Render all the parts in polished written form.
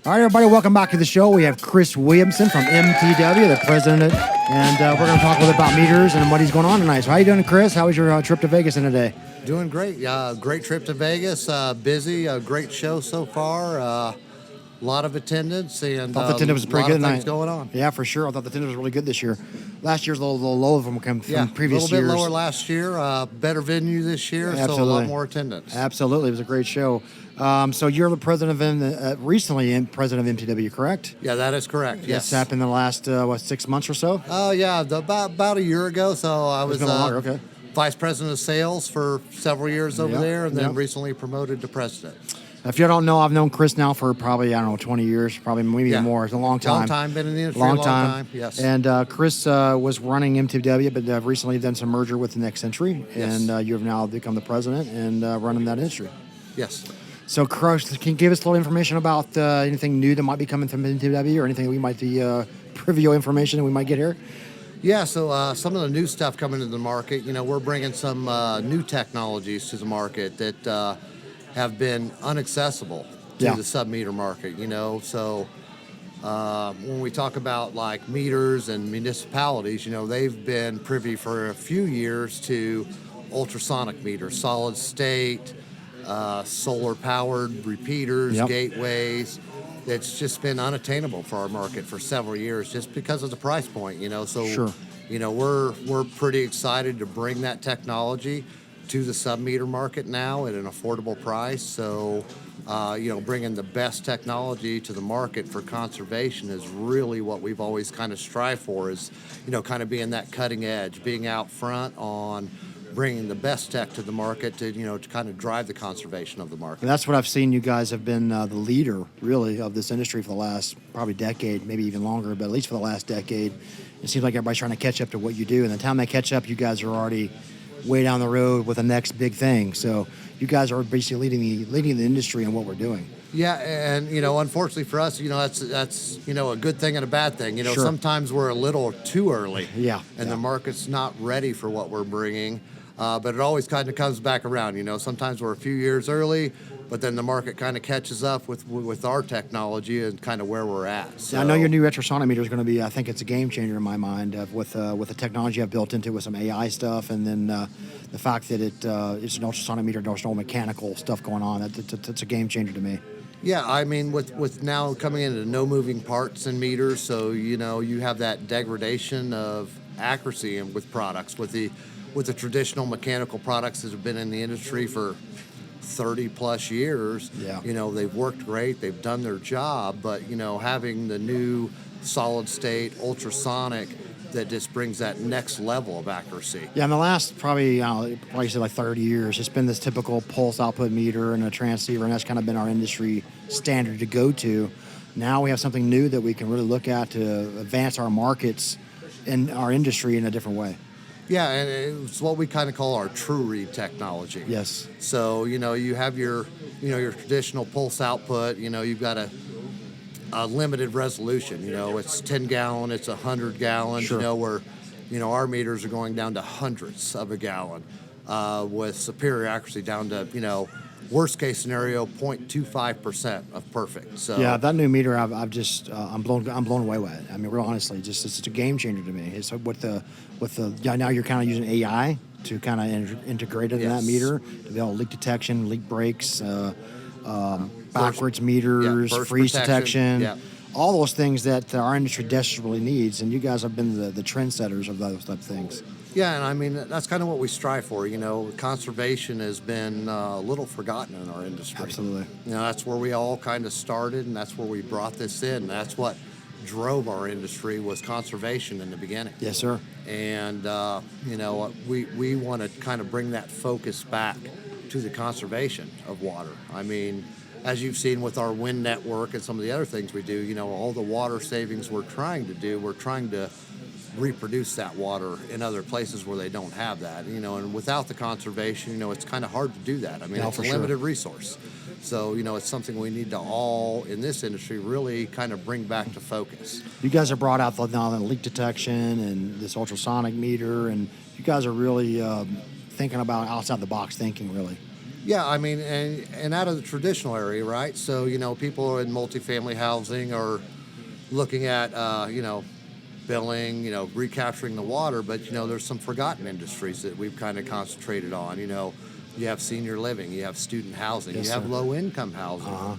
All right, everybody, welcome back to the show. We have Chris Williamson from MTW, the president, and we're going to talk a little bit about meters and what he's going on tonight. So how you doing, Chris? How was your trip to Vegas in a day? Doing great. Great trip to Vegas. Busy. A great show so far. A lot of attendance and I thought the attendance was pretty good things tonight. Going on. Yeah, for sure. I thought the attendance was really good this year. Last year's a little low from previous years. A little bit lower last year. Better venue this year, Absolutely. so a lot more attendance. Absolutely. It was a great show. So you're the president of recently president of MTW, correct? Yeah, that is correct. Yes. This happened in the last 6 months or so? Oh, yeah, about a year ago. So I was okay. vice president of sales for several years over there, and then recently promoted to president. If you don't know, I've known Chris now for probably, 20 years, probably maybe more. It's a long time. Long time, been in the industry a long time. Yes. And Chris was running MTW, but recently done some merger with the Next Century, and you have now become the president and running that industry. Yes. So, Chris, can you give us a little information about anything new that might be coming from MTW or anything that we might be trivial information that we might get here? Yeah, so some of the new stuff coming to the market, we're bringing some new technologies to the market that have been inaccessible to the sub-meter market, So when we talk about like meters and municipalities, they've been privy for a few years to ultrasonic meters, solid state, solar-powered repeaters, gateways. It's just been unattainable for our market for several years just because of the price point, So, sure. We're pretty excited to bring that technology to the sub-meter market now at an affordable price. So, bringing the best technology to the market for conservation is really what we've always kind of strived for is, kind of being that cutting edge, being out front on bringing the best tech to the market to, to kind of drive the conservation of the market. And that's what I've seen. You guys have been the leader, really, of this industry for the last probably decade, maybe even longer, but at least for the last decade. It seems like everybody's trying to catch up to what you do. And the time they catch up, you guys are already way down the road with the next big thing. So you guys are basically leading the industry in what we're doing. Yeah, and unfortunately for us, that's a good thing and a bad thing. Sure. Sometimes we're a little too early. And the market's not ready for what we're bringing. But it always kind of comes back around. Sometimes we're a few years early, but then the market kind of catches up with our technology and kind of where we're at. So, I know your new ultrasonic meter is going to be, I think it's a game changer in my mind with the technology I've built into it with some AI stuff, and then the fact that it's an ultrasonic meter, there's no mechanical stuff going on. It's a game changer to me. Yeah, I mean, with now coming into no moving parts and meters, so you have that degradation of accuracy with products with the traditional mechanical products that have been in the industry for 30 plus years. They've worked great, they've done their job, but having the new solid state ultrasonic that just brings that next level of accuracy. Yeah, in the last probably say like 30 years, it's been this typical pulse output meter and a transceiver, and that's kind of been our industry standard to go to. Now we have something new that we can really look at to advance our markets and our industry in a different way. Yeah, and it's what we kind of call our true read technology. Yes. So, you have your traditional pulse output, you've got a limited resolution, it's 10 gallon, it's 100 gallons, Sure. where, our meters are going down to hundredths of a gallon with superior accuracy down to, worst case scenario, 0.25% of perfect. So yeah, that new meter, I'm blown away with it. I mean, real honestly, it's a game changer to me. It's now you're kind of using AI to kind of integrate it in that meter to be able to leak detection, leak breaks, backwards meters, freeze detection, all those things that our industry desperately needs. And you guys have been the trendsetters of those type of things. Yeah, and I mean, that's kind of what we strive for. Conservation has been a little forgotten in our industry. Absolutely. That's where we all kind of started, and that's where we brought this in. That's what drove our industry was conservation in the beginning. Yes, sir. And, we want to kind of bring that focus back to the conservation of water. I mean, as you've seen with our wind network and some of the other things we do, all the water savings we're trying to reproduce that water in other places where they don't have that, and without the conservation, it's kind of hard to do that. I mean, it's a limited resource. So, it's something we need to all in this industry really kind of bring back to focus. You guys have brought out the leak detection and this ultrasonic meter, and you guys are really thinking about outside the box thinking, really. Yeah, I mean, and out of the traditional area, right? So, people in multifamily housing are looking at, billing, recapturing the water, but, there's some forgotten industries that we've kind of concentrated on. You have senior living, you have student housing, Yes, you have sir. low income housing. Uh-huh.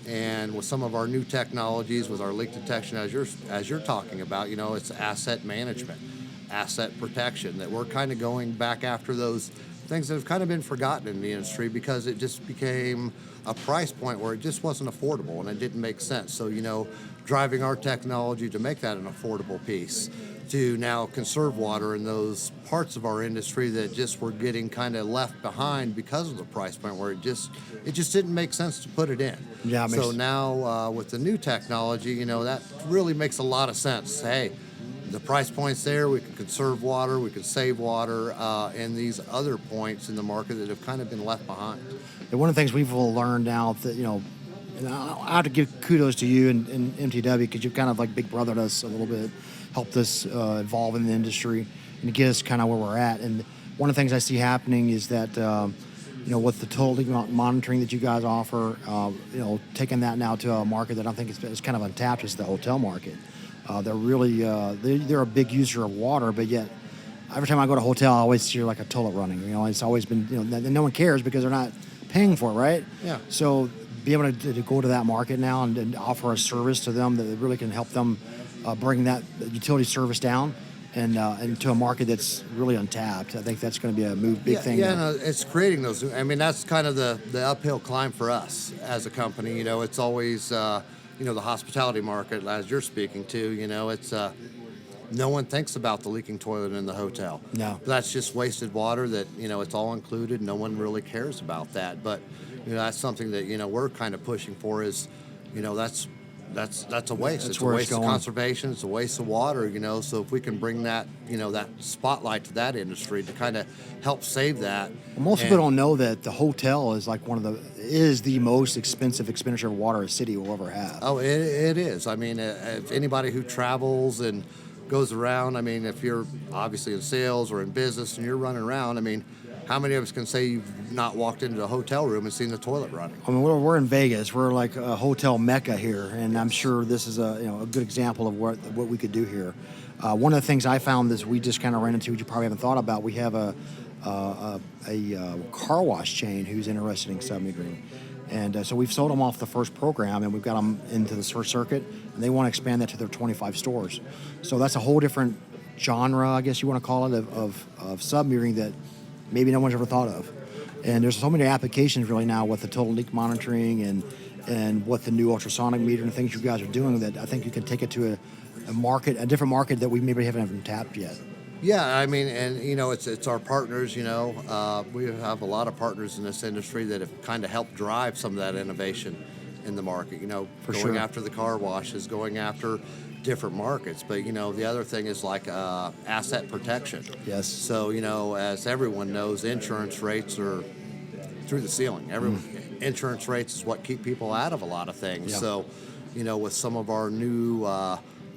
And with some of our new technologies, with our leak detection, as you're talking about, it's asset management, asset protection, that we're kind of going back after those things that have kind of been forgotten in the industry because it just became a price point where it just wasn't affordable and it didn't make sense. So, driving our technology to make that an affordable piece, to now conserve water in those parts of our industry that just were getting kind of left behind because of the price point where it just didn't make sense to put it in. Yeah, it So makes- now with the new technology, that really makes a lot of sense. Hey, the price point's there, we can conserve water, we can save water, and these other points in the market that have kind of been left behind. And one of the things we've all learned now that, and I have to give kudos to you and MTW because you've kind of like big brothered us a little bit, helped us evolve in the industry and get us kind of where we're at. And one of the things I see happening is that, with the total leak monitoring that you guys offer, taking that now to a market that I think is kind of untapped is the hotel market. They're really, they're a big user of water, but yet every time I go to a hotel, I always hear like a toilet running. It's always been, no one cares because they're not paying for it, right? Yeah. So be able to go to that market now and offer a service to them that really can help them bring that utility service down and to a market that's really untapped. I think that's going to be a big thing. Yeah, no, it's creating those. I mean, that's kind of the uphill climb for us as a company. It's always, the hospitality market, as you're speaking to, it's no one thinks about the leaking toilet in the hotel. No. That's just wasted water that, it's all included. No one really cares about that. But, that's something that, we're kind of pushing for is, that's a waste. That's It's a where it's waste of going. conservation. It's a waste of water, so if we can bring that, that spotlight to that industry to kind of help save that. Well, most people don't know that the hotel is like is the most expensive expenditure of water a city will ever have. Oh, it is. I mean, if anybody who travels and goes around, I mean, if you're obviously in sales or in business and you're running around, I mean, how many of us can say you've not walked into a hotel room and seen the toilet running? I mean, we're in Vegas. We're like a hotel mecca here, and I'm sure this is a good example of what we could do here. One of the things I found is we just kind of ran into, which you probably haven't thought about. We have a car wash chain who's interested in submetering, and so we've sold them off the first program, and we've got them into the first circuit, and they want to expand that to their 25 stores. So that's a whole different genre, I guess you want to call it, of submetering that maybe no one's ever thought of. And there's so many applications really now with the total leak monitoring and what the new ultrasonic meter and things you guys are doing that I think you can take it to a different market that we maybe haven't even tapped yet. Yeah, I mean, and it's our partners. We have a lot of partners in this industry that have kind of helped drive some of that innovation in the market. For going sure. after the car washes, going after different markets. But the other thing is like asset protection. Yes. So as everyone knows, insurance rates are through the ceiling. Insurance rates is what keep people out of a lot of things. Yeah. So with some of our new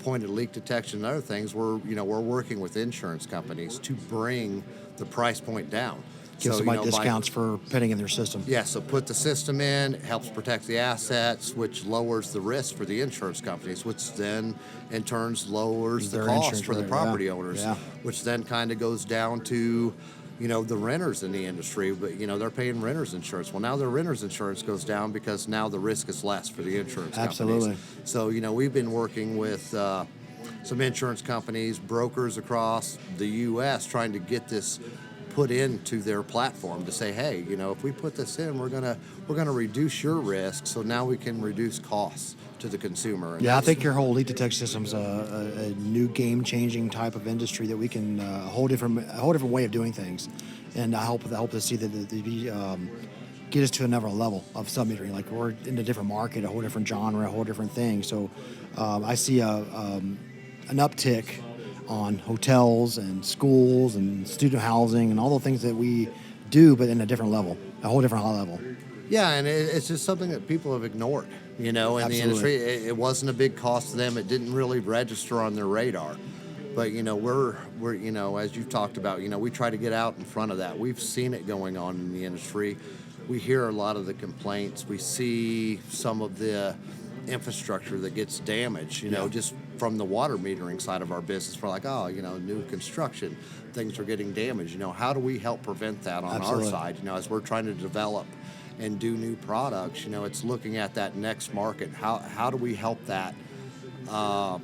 pointed leak detection and other things, we're working with insurance companies to bring the price point down. Give So, somebody discounts for putting in their system. Yeah, so put the system in, it helps protect the assets, which lowers the risk for the insurance companies, which then in turn lowers the Their cost insurance for the rate, property yeah. owners, Yeah. which then kind of goes down to the renters in the industry, but they're paying renters insurance. Well, now their renters insurance goes down because now the risk is less for the insurance Absolutely. companies. So we've been working with some insurance companies, brokers across the U.S. trying to get this put into their platform to say, hey, if we put this in, we're gonna reduce your risk, so now we can reduce costs to the consumer. And Yeah, I think your whole leak detection system's a new game-changing type of industry that we can a whole different way of doing things, and I hope to see that get us to another level of submetering. Like we're in a different market, a whole different genre, a whole different thing. So I see an uptick on hotels and schools and student housing and all the things that we do, but in a different level, a whole different high level. Yeah, and it's just something that people have ignored, in the industry. It wasn't a big cost to them. It didn't really register on their radar. But, we're as you've talked about, we try to get out in front of that. We've seen it going on in the industry. we hear a lot of the complaints. We see some of the infrastructure that gets damaged, just from the water metering side of our business. We're like, oh, new construction, things are getting damaged. How do we help prevent that on Absolutely. our side? As we're trying to develop and do new products, it's looking at that next market. How do we help that, for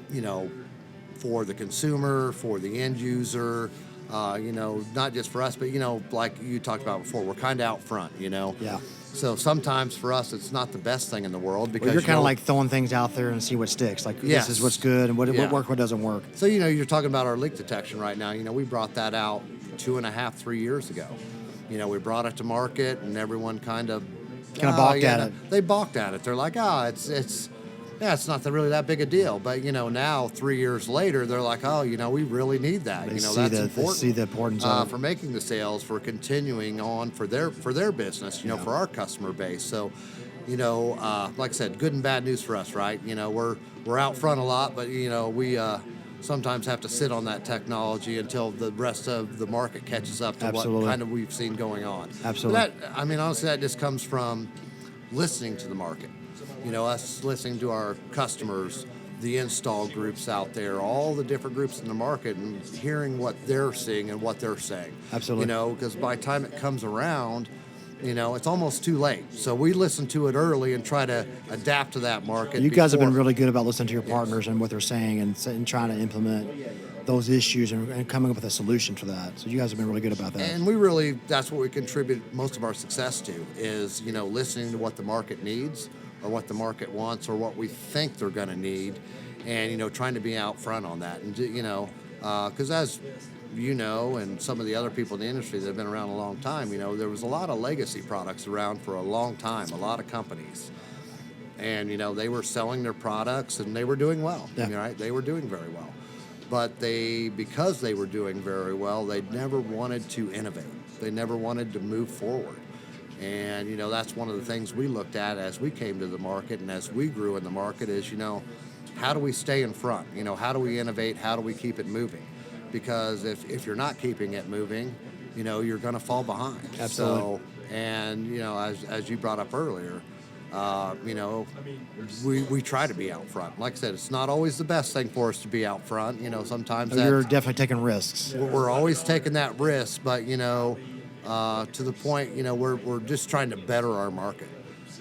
the consumer, for the end user, not just for us, but, like you talked about before, we're kind of out front, Yeah. So sometimes for us, it's not the best thing in the world because Well, you're kind of like throwing things out there and see what sticks. Like, Yes. this is what's good and what Yeah. works, what doesn't work. So, you're talking about our leak detection right now. We brought that out 2.5, 3 years ago. We brought it to market and everyone kind of balked at it. They balked at it. They're like, it's not really that big a deal. But, now 3 years later, they're like, we really need that. They see That's the- important. They see the importance of it. For making the sales, for continuing on for their business, for our customer base. So, like I said, good and bad news for us, right? We're out front a lot, but we sometimes have to sit on that technology until the rest of the market catches up to Absolutely. what kind of we've seen going on. Absolutely. But honestly, that just comes from listening to the market. Us listening to our customers, the install groups out there, all the different groups in the market, and hearing what they're seeing and what they're saying. Absolutely. Because by the time it comes around, it's almost too late. So we listen to it early and try to adapt to that market. You guys have been before- really good about listening to your partners and what they're saying and trying to implement those issues and coming up with a solution for that. So you guys have been really good about that. And that's what we contribute most of our success to is, listening to what the market needs or what the market wants or what we think they're going to need and, trying to be out front on that. And, because as and some of the other people in the industry that have been around a long time, there was a lot of legacy products around for a long time, a lot of companies. And, they were selling their products and they were doing well, Yeah. right? They were doing very well. But because they were doing very well, they never wanted to innovate. They never wanted to move forward. And, that's one of the things we looked at as we came to the market and as we grew in the market is, how do we stay in front? How do we innovate? How do we keep it moving? Because if you're not keeping it moving, you're going to fall behind. Absolutely. So, and, as you brought up earlier, we try to be out front. Like I said, it's not always the best thing for us to be out front. Sometimes You're definitely taking risks. we're always taking that risk, but to the point, we're just trying to better our market.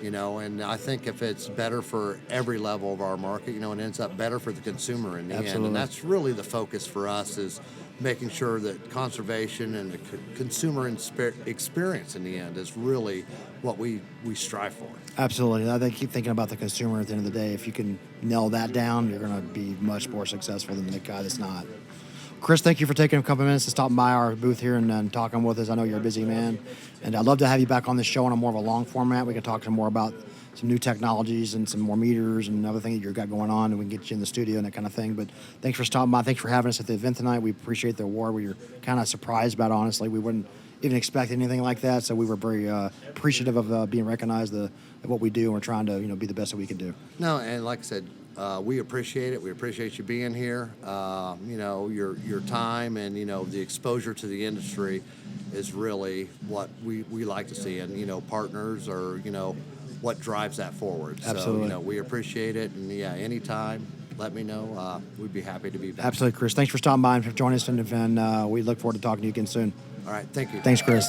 And I think if it's better for every level of our market, it ends up better for the consumer in the end. Absolutely. And that's really the focus for us is making sure that conservation and the consumer experience in the end is really what we strive for. Absolutely. I keep thinking about the consumer at the end of the day. If you can nail that down, you're going to be much more successful than the guy that's not. Chris, thank you for taking a couple minutes to stop by our booth here and talking with us. I know you're a busy man, and I'd love to have you back on the show in a more of a long format. We can talk some more about some new technologies and some more meters and other things that you've got going on, and we can get you in the studio and that kind of thing. But thanks for stopping by. Thanks for having us at the event tonight. We appreciate the award. We were kind of surprised about it, honestly. We wouldn't even expect anything like that, so we were very appreciative of being recognized of what we do, and we're trying to be the best that we can do. No, and like I said, we appreciate it. We appreciate you being here. Your time and the exposure to the industry is really what we like to see, and partners are what drives that forward. Absolutely. So we appreciate it, and anytime, let me know. We'd be happy to be back. Absolutely, Chris. Thanks for stopping by and for joining us, and we look forward to talking to you again soon. All right, thank you. Thanks, Chris.